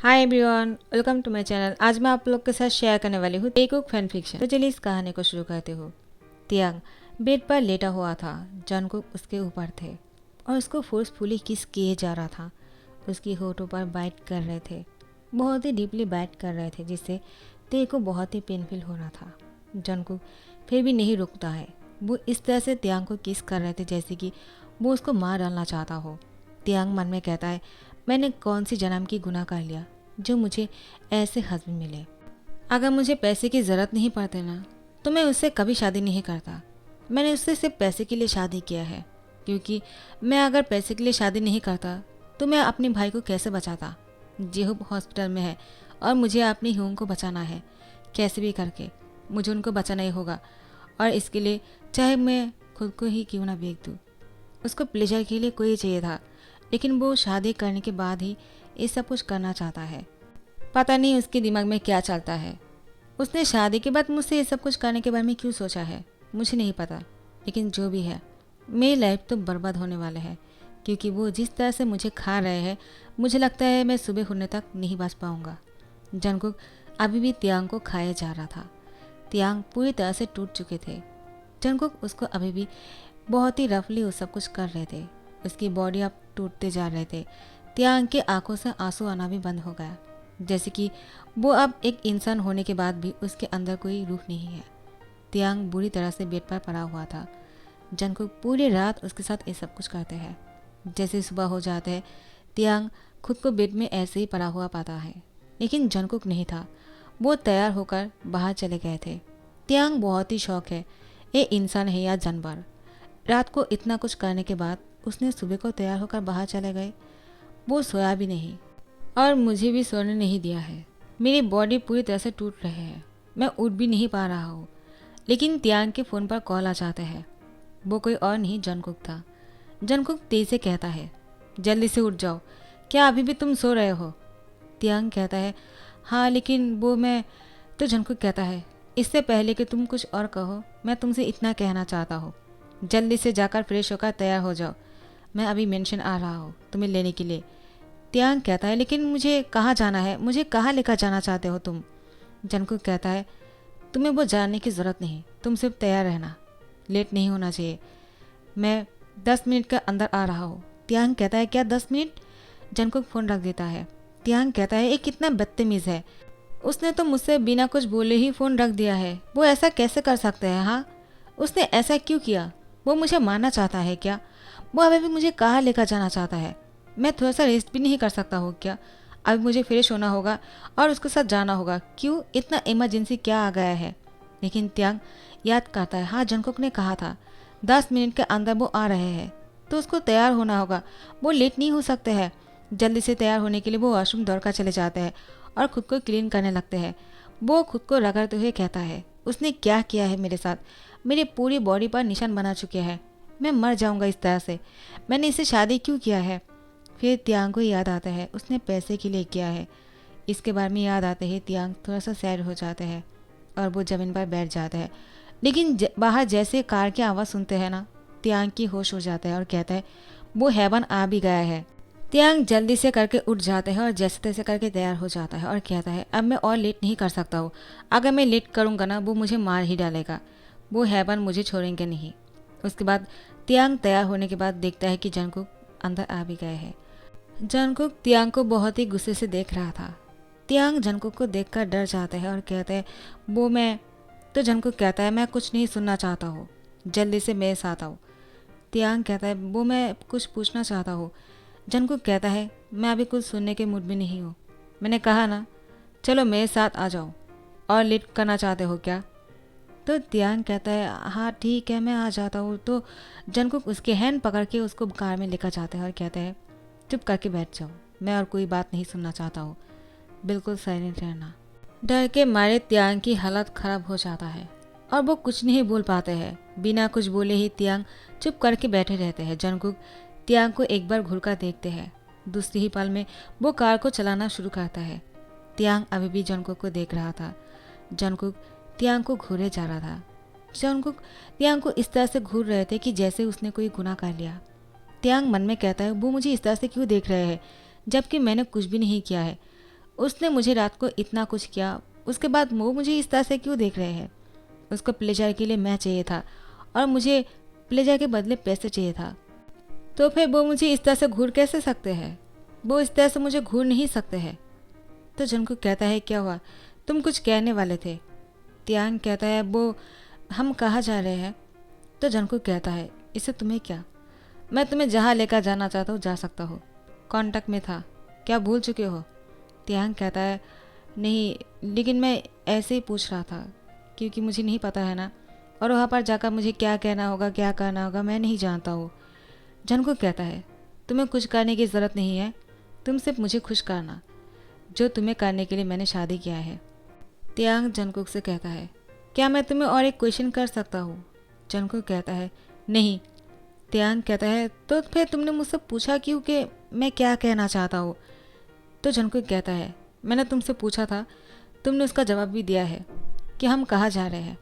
Hi everyone, welcome to my channel. आज मैं आप लोग के साथ शेयर करने वाली हूँ एक फैन फिक्शन। तो चलिए इस कहानी को शुरू करते हो। तियांग बेड पर लेटा हुआ था। जंगकुक उसके ऊपर थे और उसको फोर्सफुली किस किए जा रहा था। उसकी होठों पर बाइट कर रहे थे, बहुत ही डीपली बाइट कर रहे थे, जिससे ते को बहुत ही पेनफुल हो रहा था। जंगकुक फिर भी नहीं रुकता है। वो इस तरह से तियांग को किस कर रहे थे जैसे कि वो उसको मार डालना चाहता हो। तियांग मन में कहता है, मैंने कौन सी जन्म की गुनाह कर लिया जो मुझे ऐसे हस्बैंड मिले। अगर मुझे पैसे की ज़रूरत नहीं पड़ती ना तो मैं उससे कभी शादी नहीं करता। मैंने उससे सिर्फ पैसे के लिए शादी किया है, क्योंकि मैं अगर पैसे के लिए शादी नहीं करता तो मैं अपने भाई को कैसे बचाता। जेहूब हॉस्पिटल में है और मुझे अपनी ह्यूंग को बचाना है। कैसे भी करके मुझे उनको बचाना ही होगा, और इसके लिए चाहे मैं खुद को ही क्यों ना बेच दूँ। उसको प्लेजर के लिए कोई चाहिए था, लेकिन वो शादी करने के बाद ही ये सब कुछ करना चाहता है। पता नहीं उसके दिमाग में क्या चलता है। उसने शादी के बाद मुझसे ये सब कुछ करने के बारे में क्यों सोचा है, मुझे नहीं पता। लेकिन जो भी है, मेरी लाइफ तो बर्बाद होने वाले है, क्योंकि वो जिस तरह से मुझे खा रहे हैं, मुझे लगता है मैं सुबह होने तक नहीं बच पाऊंगा। जंगकुक अभी भी तियांग को खाया जा रहा था। तियांग पूरी तरह से टूट चुके थे। जंगकुक उसको अभी भी बहुत ही रफली वो सब कुछ कर रहे थे। उसकी बॉडी अब टूटते जा रहे थे। तियांग की आंखों से आंसू आना भी बंद हो गया, जैसे कि वो अब एक इंसान होने के बाद भी उसके अंदर कोई रूह नहीं है। तियांग बुरी तरह से बेड पर पड़ा हुआ था। जंगकुक पूरी रात उसके साथ ये सब कुछ करते हैं। जैसे सुबह हो जाते हैं, तियांग खुद को बेड में ऐसे ही पड़ा हुआ पाता है, लेकिन जंगकुक नहीं था। वो तैयार होकर बाहर चले गए थे। तियांग बहुत ही शौक है, ये इंसान है या जानवर। रात को इतना कुछ करने के बाद उसने सुबह को तैयार होकर बाहर चले गए। वो सोया भी नहीं और मुझे भी सोने नहीं दिया है। मेरी बॉडी पूरी तरह से टूट रही है, मैं उठ भी नहीं पा रहा हूँ। लेकिन तियांग के फ़ोन पर कॉल आ जाते हैं। वो कोई और नहीं, जंगकुक था। जंगकुक तेज से कहता है, जल्दी से उठ जाओ, क्या अभी भी तुम सो रहे हो? तियांग कहता है, हाँ लेकिन वो मैं। तो जंगकुक कहता है, इससे पहले कि तुम कुछ और कहो, मैं तुमसे इतना कहना चाहता हूँ, जल्दी से जाकर फ्रेश होकर तैयार हो जाओ। मैं अभी मेंशन आ रहा हूँ तुम्हें लेने के लिए। तियांग कहता है, लेकिन मुझे कहाँ जाना है, मुझे कहाँ लेकर जाना चाहते हो तुम? जंगकुक कहता है, तुम्हें वो जानने की ज़रूरत नहीं, तुम सिर्फ तैयार रहना, लेट नहीं होना चाहिए। मैं 10 मिनट के अंदर आ रहा हूँ। तियांग कहता है, क्या 10 मिनट? जंगकुक फ़ोन रख देता है। तियांग कहता है, ये कितना बदतमीज़ है, उसने तो मुझसे बिना कुछ बोले ही फ़ोन रख दिया है। वो ऐसा कैसे कर सकते हैं? हाँ, उसने ऐसा क्यों किया? वो मुझे मारना चाहता है क्या? वो अभी भी मुझे कहाँ लेकर जाना चाहता है? मैं थोड़ा सा रेस्ट भी नहीं कर सकता हूँ क्या? अभी मुझे फ्रेश होना होगा और उसके साथ जाना होगा। क्यों, इतना इमरजेंसी क्या आ गया है? लेकिन तियांग याद करता है, हाँ जंगकुक ने कहा था 10 मिनट के अंदर वो आ रहे हैं, तो उसको तैयार होना होगा। वो लेट नहीं हो सकते हैं। जल्दी से तैयार होने के लिए वो वॉशरूम दौड़ कर चले जाते हैं और खुद को क्लीन करने लगते हैं। वो खुद को रगड़ते हुए कहता है, उसने क्या किया है मेरे साथ? मेरी पूरी बॉडी पर निशान बना चुके हैं। मैं मर जाऊंगा इस तरह से। मैंने इससे शादी क्यों किया है? फिर तियांग को याद आता है उसने पैसे के लिए किया है। इसके बारे में याद आते ही तियांग थोड़ा सा सैड हो जाते हैं और वो ज़मीन पर बैठ जाते हैं। लेकिन बाहर जैसे कार की आवाज़ सुनते हैं ना, तियांग की होश हो जाता है और कहता है, वो हेवन आ भी गया है। तियांग जल्दी से करके उठ जाता है और जैसे तैसे करके तैयार हो जाता है और कहता है, अब मैं और लेट नहीं कर सकता हूँ। अगर मैं लेट करूँगा ना, वो मुझे मार ही डालेगा। वो हैवान मुझे छोड़ेंगे नहीं। उसके बाद तियांग तैयार होने के बाद देखता है कि जंगकुक अंदर आ भी गए हैं। जंगकुक तियांग को बहुत ही गुस्से से देख रहा था। तियांग जंगकुक को देखकर डर जाता है और कहता है, वो मैं। तो जंगकुक कहता है, मैं कुछ नहीं सुनना चाहता हूँ, जल्दी से मेरे साथ आओ। तियांग कहता है, वो मैं कुछ पूछना चाहता हूँ। जंगकुक कहता है, मैं अभी कुछ सुनने के मूड में नहीं हूँ। मैंने कहा ना, चलो मेरे साथ आ जाओ। और लेट करना चाहते हो क्या? तो तियांग कहता है, हाँ ठीक है, मैं आ जाता हूँ। तो जंगकुक उसके हैंड पकड़ के उसको कार में लेकर जाते हैं और कहते हैं, चुप करके बैठ जाओ, मैं और कोई बात नहीं सुनना चाहता हूँ, बिल्कुल साइलेंट रहना। डर के मारे तियांग की हालत खराब हो जाता है और वो कुछ नहीं बोल पाते हैं। बिना कुछ बोले ही तियांग चुप करके बैठे रहते हैं। जंगकुक तियांग को एक बार घुरकर देखते हैं। दूसरी ही पल में वो कार को चलाना शुरू करता है। तियांग अभी भी जंगकुक को देख रहा था। जंगकुक तियांग को घूरे जा रहा था। जंगकुक तियांग को इस तरह से घूर रहे थे कि जैसे उसने कोई गुनाह कर लिया। तियांग मन में कहता है, वो मुझे इस तरह से क्यों देख रहे हैं, जबकि मैंने कुछ भी नहीं किया है। उसने मुझे रात को इतना कुछ किया, उसके बाद वो मुझे इस तरह से क्यों देख रहे हैं? उसको प्लेजर के लिए मैं चाहिए था और मुझे प्लेजर के बदले पैसे चाहिए था। तो फिर वो मुझे इस तरह से घूर कैसे सकते हैं? वो इस तरह से मुझे घूर नहीं सकते हैं। तो जंगकुक कहता है क्या हुआ, तुम कुछ कहने वाले थे? तियांग कहता है वो हम कहाँ जा रहे हैं? तो जंगकुक कहता है इससे तुम्हें क्या, मैं तुम्हें जहाँ लेकर जाना चाहता हूँ जा सकता हूँ। कांटेक्ट में था, क्या भूल चुके हो? तियांग कहता है नहीं, लेकिन मैं ऐसे ही पूछ रहा था क्योंकि मुझे नहीं पता है ना, और वहाँ पर जाकर मुझे क्या कहना होगा क्या करना होगा मैं नहीं जानता हूँ। जंगकुक कहता है तुम्हें कुछ करने की ज़रूरत नहीं है, तुम सिर्फ मुझे खुश करना, जो तुम्हें करने के लिए मैंने शादी किया है। तियांग जंगकुक से कहता है क्या मैं तुम्हें और एक क्वेश्चन कर सकता हूँ? जंगकुक कहता है नहीं। तियांग कहता है तो फिर तुमने मुझसे पूछा क्यों कि मैं क्या कहना चाहता हूँ? तो जंगकुक कहता है मैंने तुमसे पूछा था, तुमने उसका जवाब भी दिया है कि हम कहाँ जा रहे हैं,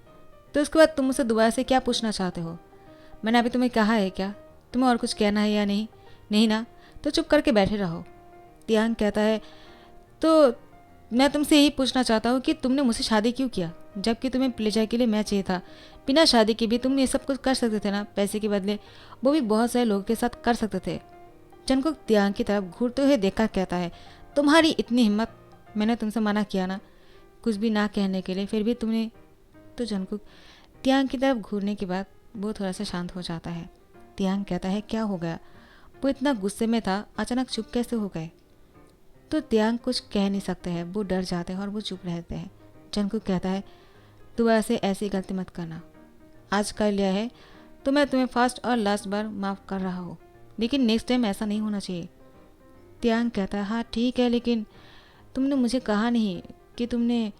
तो उसके बाद तुम मुझसे दोबारा से क्या पूछना चाहते हो? मैंने अभी तुम्हें कहा है क्या तुम्हें और कुछ कहना है या नहीं? नहीं ना, तो चुप करके बैठे रहो। तियांग कहता है तो मैं तुमसे यही पूछना चाहता हूँ कि तुमने मुझसे शादी क्यों किया, जबकि तुम्हें प्लेजर के लिए मैं चाहिए था। बिना शादी के भी तुम ये सब कुछ कर सकते थे ना, पैसे के बदले, वो भी बहुत सारे लोगों के साथ कर सकते थे। जंगकुक तियांग की तरफ घूरते हुए देखकर कहता है तुम्हारी इतनी हिम्मत, मैंने तुमसे मना किया ना कुछ भी ना कहने के लिए, फिर भी तुमने। तो जंगकुक तियांग की तरफ घूरने के बाद वो थोड़ा सा शांत हो जाता है। तियांग कहता है क्या हो गया, वो इतना गुस्से में था, अचानक चुप कैसे हो गए? तो तियांग कुछ कह नहीं सकते हैं, वो डर जाते हैं और वो चुप रहते हैं। जंगकुक कहता है दोबारा से ऐसी गलती मत करना, आज कर लिया है तो मैं तुम्हें फर्स्ट और लास्ट बार माफ़ कर रहा हूँ, लेकिन नेक्स्ट टाइम ऐसा नहीं होना चाहिए। तियांग कहता है हाँ ठीक है, लेकिन तुमने मुझे कहा नहीं कि तुमने।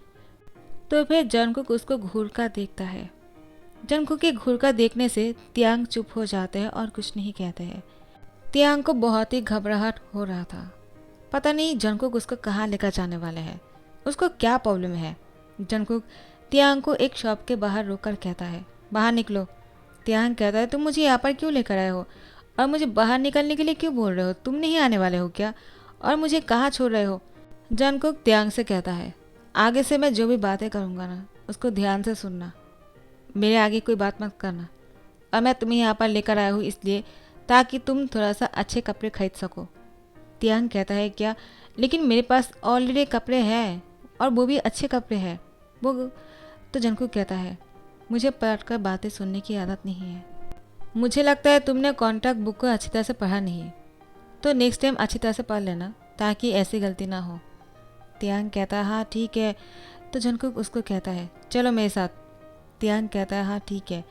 तो फिर जंगकुक उसको घूर कर देखता है। जंगकुक के घूर कर देखने से तियांग चुप हो जाते हैं और कुछ नहीं कहते हैं। तियांग को बहुत ही घबराहट हो रहा था, पता नहीं जंगकुक उसको कहाँ लेकर जाने वाले हैं, उसको क्या प्रॉब्लम है। जंगकुक तियांग को एक शॉप के बाहर रोककर कहता है बाहर निकलो। तियांग कहता है तुम मुझे यहाँ पर क्यों लेकर आए हो और मुझे बाहर निकलने के लिए क्यों बोल रहे हो, तुम नहीं आने वाले हो क्या, और मुझे कहाँ छोड़ रहे हो? जंगकुक तियांग से कहता है आगे से मैं जो भी बातें करूँगा ना उसको ध्यान से सुनना, मेरे आगे कोई बात मत करना, और मैं तुम्हें यहाँ पर लेकर आया हूँ इसलिए ताकि तुम थोड़ा सा अच्छे कपड़े खरीद सको। तियांग कहता है क्या, लेकिन मेरे पास ऑलरेडी कपड़े हैं और वो भी अच्छे कपड़े हैं वो। तो जंगकुक कहता है मुझे पलट कर बातें सुनने की आदत नहीं है, मुझे लगता है तुमने कॉन्ट्रैक्ट बुक को अच्छी तरह से पढ़ा नहीं, तो नेक्स्ट टाइम अच्छी तरह से पढ़ लेना ताकि ऐसी गलती ना हो। तियांग कहता है हाँ ठीक है। तो जंगकुक उसको कहता है चलो मेरे साथ। तियांग कहता है हाँ ठीक है।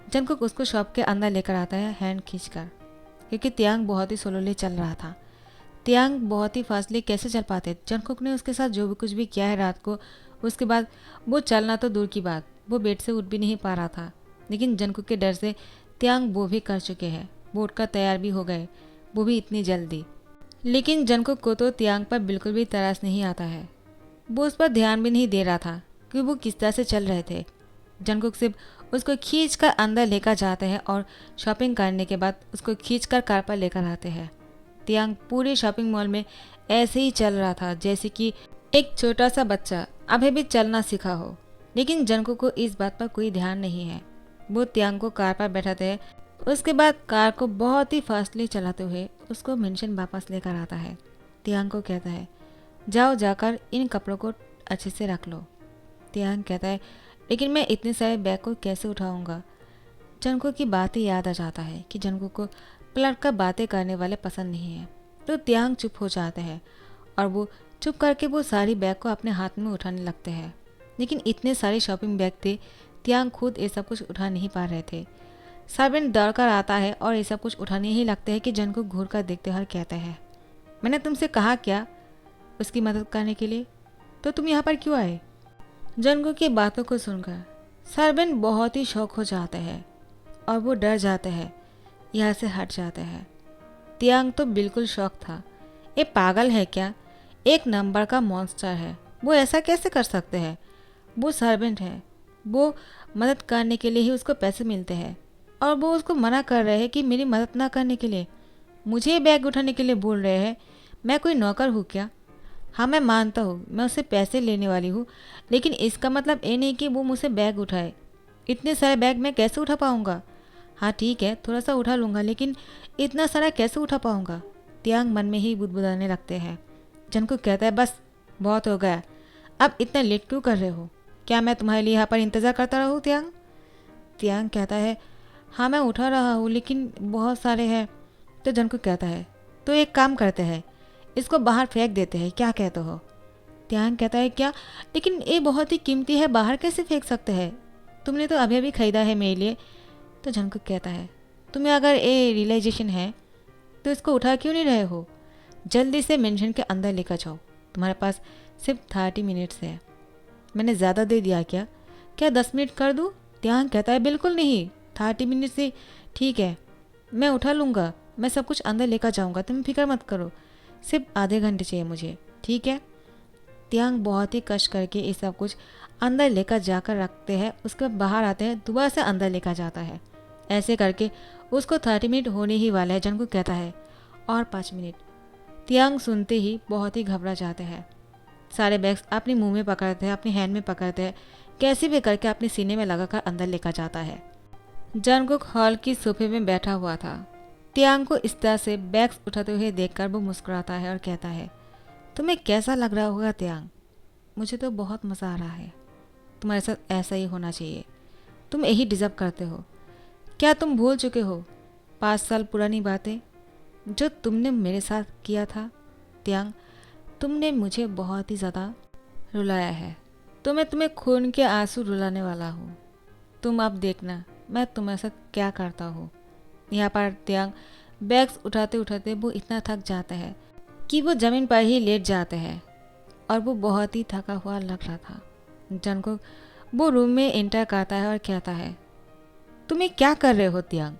जंगकुक उसको शॉप के अंदर लेकर आता है हैंड खींचकर, क्योंकि तियांग बहुत ही स्लोली चल रहा था। तियांग बहुत ही फास्टली कैसे चल पाते, जंगकुक ने उसके साथ जो भी कुछ भी किया है रात को, उसके बाद वो चलना तो दूर की बात, वो बेड से उठ भी नहीं पा रहा था। लेकिन जंगकुक के डर से तियांग वो भी कर चुके हैं, वो उठकर तैयार भी हो गए, वो भी इतनी जल्दी। लेकिन जंगकुक को तो तियांग पर बिल्कुल भी तरस नहीं आता है, वो उस पर ध्यान भी नहीं दे रहा था कि वो किस तरह से चल रहे थे। जंगकुक सिर्फ उसको खींच कर अंदर लेकर जाते हैं और शॉपिंग करने के बाद उसको खींच कर कार पर लेकर आते हैं। तियांग पूरे शॉपिंग मॉल में ऐसे ही चल रहा था जैसे कि एक छोटा सा बच्चा अभी भी चलना सीखा हो, लेकिन जंगकुक को इस बात पर कोई ध्यान नहीं है। वो तियांग को कार पर बैठाते हैं, उसके बाद कार को बहुत ही फास्टली चलाते हुए उसको मेंशन वापस लेकर आता है। तियांग को कहता है जाओ जाकर इन कपड़ों को अच्छे से रख लो। तियांग कहता है लेकिन मैं इतने सारे बैग को कैसे उठाऊंगा। जंगकुक की बात ही याद आ जाता है कि जंगकुक को पलट कर बातें करने वाले पसंद नहीं है, तो तियांग चुप हो जाते हैं और वो चुप करके वो सारी बैग को अपने हाथ में उठाने लगते हैं। लेकिन इतने सारे शॉपिंग बैग थे, तियांग खुद ये सब कुछ उठा नहीं पा रहे थे। सर्वेंट दौड़ कर आता है और ये सब कुछ उठाने ही लगते हैं कि जंगकुक घूर कर देखते हुए कहते हैं मैंने तुमसे कहा क्या उसकी मदद करने के लिए, तो तुम यहाँ पर क्यों आए? जंगकुक की बातों को सुनकर सर्वेंट बहुत ही शौक हो जाते हैं और वो डर जाते हैं, यहाँ से हट जाते हैं। तियांग तो बिल्कुल शौक था, ये पागल है क्या, एक नंबर का मॉन्स्टर है, वो ऐसा कैसे कर सकते हैं। वो सर्वेंट है, वो मदद करने के लिए ही उसको पैसे मिलते हैं और वो उसको मना कर रहे हैं कि मेरी मदद ना करने के लिए, मुझे बैग उठाने के लिए बोल रहे हैं। मैं कोई नौकर हूँ क्या? हाँ मैं मानता हूँ, मैं उससे पैसे लेने वाली हूँ, लेकिन इसका मतलब ये नहीं कि वो मुझसे बैग उठाए। इतने सारे बैग मैं कैसे उठा पाऊँगा? हाँ ठीक है, थोड़ा सा उठा लूँगा, लेकिन इतना सारा कैसे उठा पाऊँगा? तियांग मन में ही बुदबुदाने लगते हैं। जंगकुक कहता है, बस बहुत हो गया, अब इतना लेट क्यों कर रहे हो? क्या मैं तुम्हारे लिए यहाँ पर इंतज़ार करता रहूँ तियांग? तियांग कहता है, हाँ मैं उठा रहा हूँ, लेकिन बहुत सारे हैं। तो जंगकुक कहता है, तो एक काम करते हैं, इसको बाहर फेंक देते हैं, क्या कहते हो? तियांग कहता है, क्या? लेकिन ये बहुत ही कीमती है, बाहर कैसे फेंक सकते हैं? तुमने तो अभी अभी खरीदा है मेरे लिए। तो जंगकुक कहता है, तुम्हें अगर ये रियलाइजेशन है तो इसको उठा क्यों नहीं रहे हो? जल्दी से मेंशन के अंदर लेकर जाओ, तुम्हारे पास सिर्फ 30 मिनट्स है। मैंने ज़्यादा दे दिया क्या? क्या 10 मिनट कर दूँ? तियांग कहता है, बिल्कुल नहीं, 30 मिनट से ठीक है, मैं उठा लूँगा, मैं सब कुछ अंदर लेकर जाऊँगा, तुम फिक्र मत करो, सिर्फ आधे घंटे चाहिए मुझे, ठीक है? तियांग बहुत ही कष्ट करके ये सब कुछ अंदर लेकर जाकर रखते हैं। उसके बाद बाहर आते हैं, दोबारा से अंदर लेकर जाता है। ऐसे करके उसको 30 मिनट होने ही वाला है। जंगकुक कहता है, और 5 मिनट। तियांग सुनते ही बहुत ही घबरा जाते हैं। सारे बैग्स अपने मुंह में पकड़ते हैं, अपने हैंड में पकड़ते हैं, कैसे भी करके अपने सीने में लगाकर अंदर लेकर जाता है। जंगकुक हॉल की सोफे में बैठा हुआ था। तियांग को इस तरह से बैग्स उठाते हुए देखकर वो मुस्कुराता है और कहता है, तुम्हें कैसा लग रहा होगा तियांग? मुझे तो बहुत मज़ा आ रहा है। तुम्हारे साथ ऐसा ही होना चाहिए, तुम यही डिज़र्व करते हो। क्या तुम भूल चुके हो 5 साल पुरानी बातें जो तुमने मेरे साथ किया था? तियांग, तुमने मुझे बहुत ही ज़्यादा रुलाया है, तो मैं तुम्हें खून के आंसू रुलाने वाला हूँ। तुम अब देखना मैं तुम्हारे साथ क्या करता हूँ। यहाँ पर तियांग बैग्स उठाते उठाते वो इतना थक जाता है कि वो ज़मीन पर ही लेट जाते हैं और वो बहुत ही थका हुआ लग रहा था। जंगकुक वो रूम में एंटर करता है और कहता है, तुम्हें क्या कर रहे हो तियांग?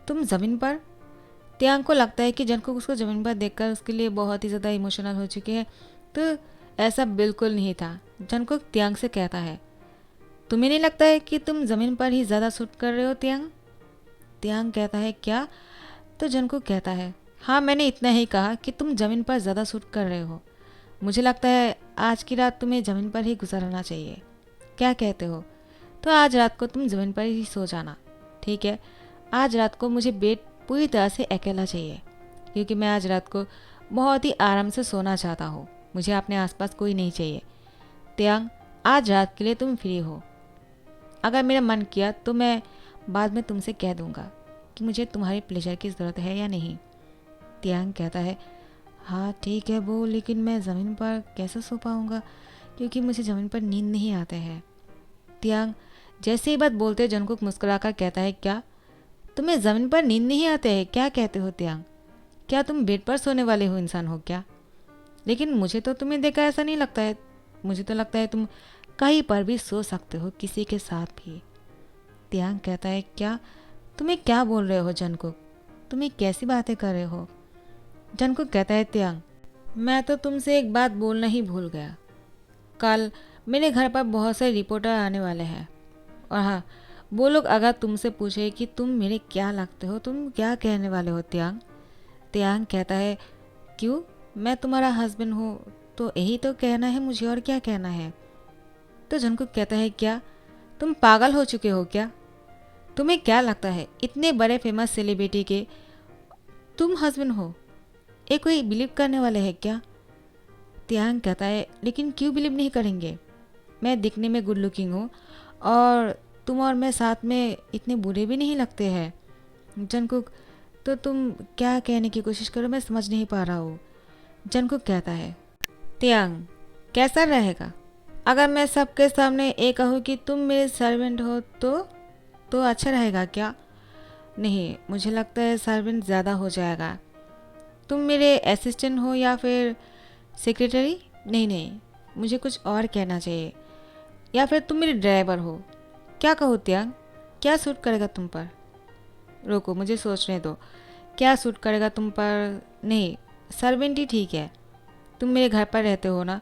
तुम ज़मीन पर? तियांग को लगता है कि जंगकुक उसको ज़मीन पर देखकर उसके लिए बहुत ही ज़्यादा इमोशनल हो चुके हैं, तो ऐसा बिल्कुल नहीं था। जंगकुक तियांग से कहता है, तुम्हें नहीं लगता है कि तुम ज़मीन पर ही ज़्यादा सूट कर रहे हो तियांग? तियांग कहता है, क्या? तो जंगकुक कहता है, हाँ मैंने इतना ही कहा कि तुम ज़मीन पर ज़्यादा सूट कर रहे हो। मुझे लगता है आज की रात तुम्हें ज़मीन पर ही गुजारना चाहिए, क्या कहते हो? तो आज रात को तुम ज़मीन पर ही सो जाना, ठीक है? आज रात को मुझे बेड पूरी तरह से अकेला चाहिए, क्योंकि मैं आज रात को बहुत ही आराम से सोना चाहता हूँ। मुझे अपने आसपास कोई नहीं चाहिए। तियांग, आज रात के लिए तुम फ्री हो। अगर मेरा मन किया तो मैं बाद में तुमसे कह दूँगा कि मुझे तुम्हारे प्लेजर की ज़रूरत है या नहीं। तियांग कहता है, हाँ ठीक है वो, लेकिन मैं ज़मीन पर कैसे सो पाऊँगा, क्योंकि मुझे ज़मीन पर नींद नहीं आते हैं। तियांग जैसे ही बात बोलते जंगकुक मुस्कुराकर कहता है, क्या तुम्हें ज़मीन पर नींद नहीं आते हैं? क्या कहते हो तियांग? क्या तुम बेड पर सोने वाले हो इंसान हो क्या? लेकिन मुझे तो तुम्हें देखा ऐसा नहीं लगता है। मुझे तो लगता है तुम कहीं पर भी सो सकते हो, किसी के साथ भी। तियांग कहता है, क्या? तुम्हें क्या बोल रहे हो जंगकुक? तुम्हें कैसी बातें कर रहे हो? जंगकुक कहता है, तियांग मैं तो तुमसे एक बात बोलना ही भूल गया। कल मेरे घर पर बहुत से रिपोर्टर आने वाले हैं, और हाँ, वो लोग अगर तुमसे पूछे कि तुम मेरे क्या लगते हो, तुम क्या कहने वाले हो तियांग? तियांग कहता है, क्यों? मैं तुम्हारा हस्बैंड हूँ तो यही तो कहना है मुझे, और क्या कहना है? तो जंगकुक कहता है, क्या तुम पागल हो चुके हो क्या? तुम्हें क्या लगता है इतने बड़े फेमस सेलिब्रिटी के तुम हस्बैंड हो? ये कोई बिलीव करने वाले हैं क्या? तियांग कहता है, लेकिन क्यों बिलीव नहीं करेंगे? मैं दिखने में गुड लुकिंग हूँ और तुम और मैं साथ में इतने बुरे भी नहीं लगते हैं। जंगकुक, तो तुम क्या कहने की कोशिश करो, मैं समझ नहीं पा रहा हूँ। जंगकुक कहता है, तियांग कैसा रहेगा अगर मैं सबके सामने ये कहूँ कि तुम मेरे सर्वेंट हो, तो अच्छा रहेगा क्या? नहीं, मुझे लगता है सर्वेंट ज़्यादा हो जाएगा। तुम मेरे असिस्टेंट हो या फिर सेक्रेटरी? नहीं नहीं, मुझे कुछ और कहना चाहिए। या फिर तुम मेरे ड्राइवर हो? क्या कहो तियांग, क्या सूट करेगा तुम पर? रोको, मुझे सोचने दो। क्या सूट करेगा तुम पर? नहीं, सर्वेंट ही ठीक है। तुम मेरे घर पर रहते हो ना,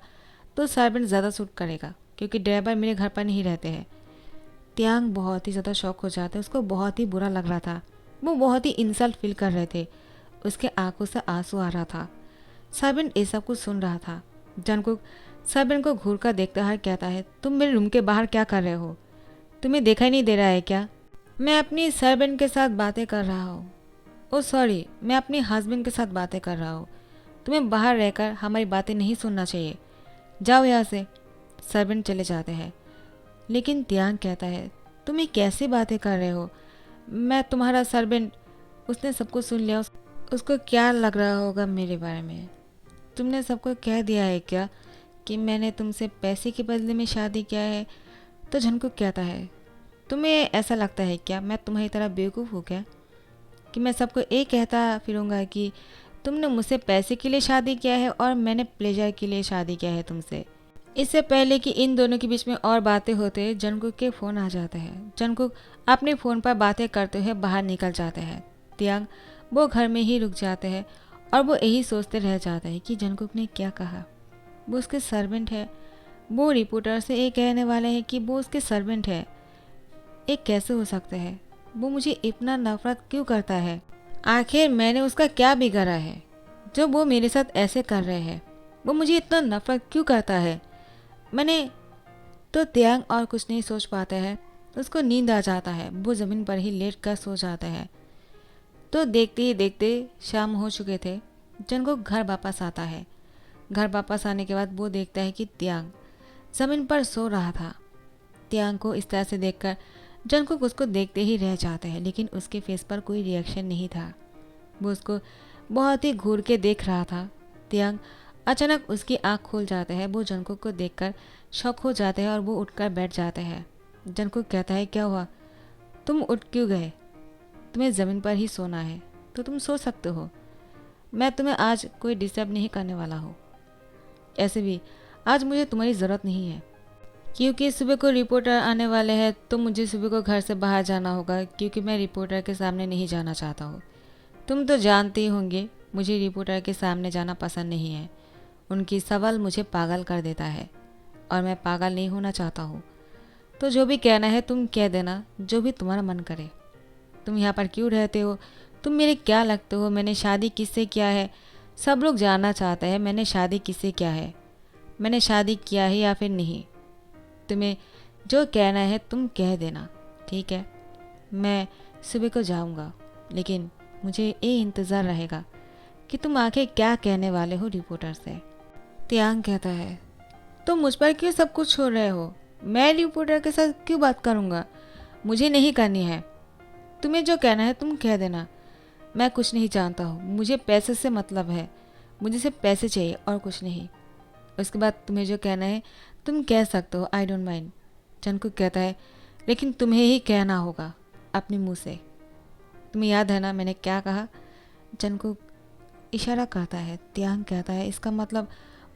तो सर्वेंट ज़्यादा सूट करेगा, क्योंकि ड्राइवर मेरे घर पर नहीं रहते हैं। तियांग बहुत ही ज़्यादा शॉक हो जाते हैं, उसको बहुत ही बुरा लग रहा था। वो बहुत ही इंसल्ट फील कर रहे थे, उसके आंखों से आंसू आ रहा था। सर्वेंट ये सब कुछ सुन रहा था, जंगकुक सर्वेंट को घूर कर देखता है, कहता है, तुम मेरे रूम के बाहर क्या कर रहे हो? तुम्हें दिखाई नहीं दे रहा है क्या? मैं अपनी सर्वेंट के साथ बातें कर रहा हूँ। ओह सॉरी, मैं अपने हस्बैंड के साथ बातें कर रहा हूँ। तुम्हें बाहर रहकर हमारी बातें नहीं सुनना चाहिए। जाओ यहाँ से। सर्वेंट चले जाते हैं। लेकिन तियांग कहता है, तुम ये कैसी बातें कर रहे हो? मैं तुम्हारा सर्वेंट। उसने सब कुछ सुन लिया। उसको क्या लग रहा होगा मेरे बारे में? तुमने सबको कह दिया है क्या कि मैंने तुमसे पैसे के बदले में शादी किया है? तो जंगकुक कहता है, तुम्हें ऐसा लगता है क्या मैं तुम्हारी तरह बेवकूफ़ हूँ क्या, कि मैं सबको ये कहता फिरूंगा कि तुमने मुझसे पैसे के लिए शादी किया है और मैंने प्लेजर के लिए शादी किया है तुमसे? इससे पहले कि इन दोनों के बीच में और बातें होते, जंगकुक के फ़ोन आ जाता है। जंगकुक अपने फ़ोन पर बातें करते हुए बाहर निकल जाते हैं। तियांग वो घर में ही रुक जाते हैं और वो यही सोचते रह जाते हैं कि जंगकुक ने क्या कहा। वो उसके सर्वेंट है। वो रिपोर्टर से ये कहने वाले हैं कि वो उसके सर्वेंट है। ये कैसे हो सकता है? वो मुझे इतना नफरत क्यों करता है? आखिर मैंने उसका क्या बिगाड़ा है जो वो मेरे साथ ऐसे कर रहे हैं? वो मुझे इतना नफरत क्यों करता है? मैंने तो तियांग और कुछ नहीं सोच पाता है। उसको नींद आ जाता है। वो ज़मीन पर ही लेट कर सो जाता है। तो देखते ही देखते शाम हो चुके थे। जंगकुक घर वापस आता है। घर वापस आने के बाद वो देखता है कि तियांग ज़मीन पर सो रहा था। तियांग को इस तरह से देखकर जंगकुक उसको देखते ही रह जाता है, लेकिन उसके फेस पर कोई रिएक्शन नहीं था। वो उसको बहुत ही घूर के देख रहा था। तियांग अचानक उसकी आंख खुल जाता है। वो जंगकुक को देखकर शॉक हो जाते हैं और वो उठकर बैठ जाते हैं। जंगकुक कहता है, क्या हुआ? तुम उठ क्यों गए? तुम्हें ज़मीन पर ही सोना है तो तुम सो सकते हो। मैं तुम्हें आज कोई डिस्टर्ब नहीं करने वाला हूँ। ऐसे भी आज मुझे तुम्हारी ज़रूरत नहीं है, क्योंकि सुबह को रिपोर्टर आने वाले हैं, तो मुझे सुबह को घर से बाहर जाना होगा, क्योंकि मैं रिपोर्टर के सामने नहीं जाना चाहता हूँ। तुम तो जानते ही होंगे मुझे रिपोर्टर के सामने जाना पसंद नहीं है। उनकी सवाल मुझे पागल कर देता है और मैं पागल नहीं होना चाहता हूँ। तो जो भी कहना है तुम कह देना, जो भी तुम्हारा मन करे। तुम यहाँ पर क्यों रहते हो? तुम मेरे क्या लगते हो? मैंने शादी किससे किया है? सब लोग जानना चाहते हैं मैंने शादी किससे किया है। मैंने शादी किया है या फिर नहीं। तुम्हें जो कहना है तुम कह देना, ठीक है? मैं सुबह को जाऊँगा, लेकिन मुझे ये इंतज़ार रहेगा कि तुम आखिर क्या कहने वाले हो रिपोर्टर से। तियांग कहता है, तुम मुझ पर क्यों सब कुछ छोड़ रहे हो? मैं रिपोर्टर के साथ क्यों बात करूँगा? मुझे नहीं करनी है। तुम्हें जो कहना है तुम कह देना। मैं कुछ नहीं जानता हूँ। मुझे पैसे से मतलब है। मुझे सिर्फ पैसे चाहिए और कुछ नहीं। उसके बाद तुम्हें जो कहना है तुम कह सकते हो। I don't mind. जंगकुक कहता है, लेकिन तुम्हें ही कहना होगा अपने मुंह से। तुम्हें याद है ना मैंने क्या कहा? जंगकुक इशारा करता है। तियांग कहता है, इसका मतलब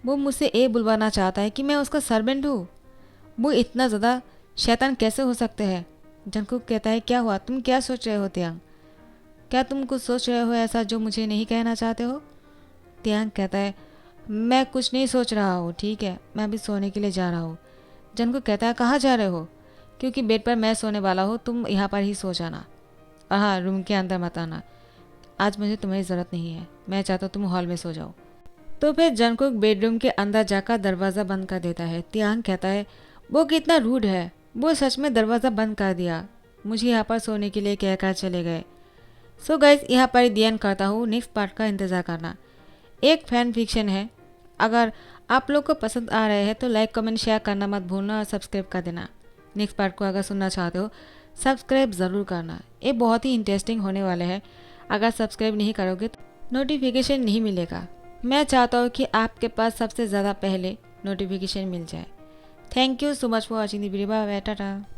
वो मुझसे ये बुलवाना चाहता है कि मैं उसका सर्वेंट हूँ। वो इतना ज़्यादा शैतान कैसे हो सकते हैं? जंगकुक कहता है, क्या हुआ? तुम क्या सोच रहे हो तियांग? क्या तुम कुछ सोच रहे हो ऐसा जो मुझे नहीं कहना चाहते हो? तियांग कहता है, मैं कुछ नहीं सोच रहा हूँ, ठीक है? मैं अभी सोने के लिए जा रहा हूँ। जंगकुक कहता है, कहाँ जा रहे हो? क्योंकि बेड पर मैं सोने वाला हूँ, तुम यहाँ पर ही सो जाना। और हाँ, रूम के अंदर मत आना। आज मुझे तुम्हारी ज़रूरत नहीं है। मैं चाहता हूँ तुम हॉल में सो जाओ। तो फिर जंगकुक बेडरूम के अंदर जाकर दरवाज़ा बंद कर देता है। तियांग कहता है, वो कितना रूड है। वो सच में दरवाज़ा बंद कर दिया, मुझे यहाँ पर सोने के लिए कहकर चले गए। सो गाइस, यहाँ पर दी एंड करता हूँ। नेक्स्ट पार्ट का इंतज़ार करना। एक फैन फिक्शन है। अगर आप लोग को पसंद आ रहे हैं तो लाइक कमेंट शेयर करना मत भूलना और सब्सक्राइब कर देना। नेक्स्ट पार्ट को अगर सुनना चाहते हो सब्सक्राइब ज़रूर करना। ये बहुत ही इंटरेस्टिंग होने वाले हैं। अगर सब्सक्राइब नहीं करोगे तो नोटिफिकेशन नहीं मिलेगा। मैं चाहता हूँ कि आपके पास सबसे ज़्यादा पहले नोटिफिकेशन मिल जाए। Thank you so much for watching the video. Bye bye, Tata.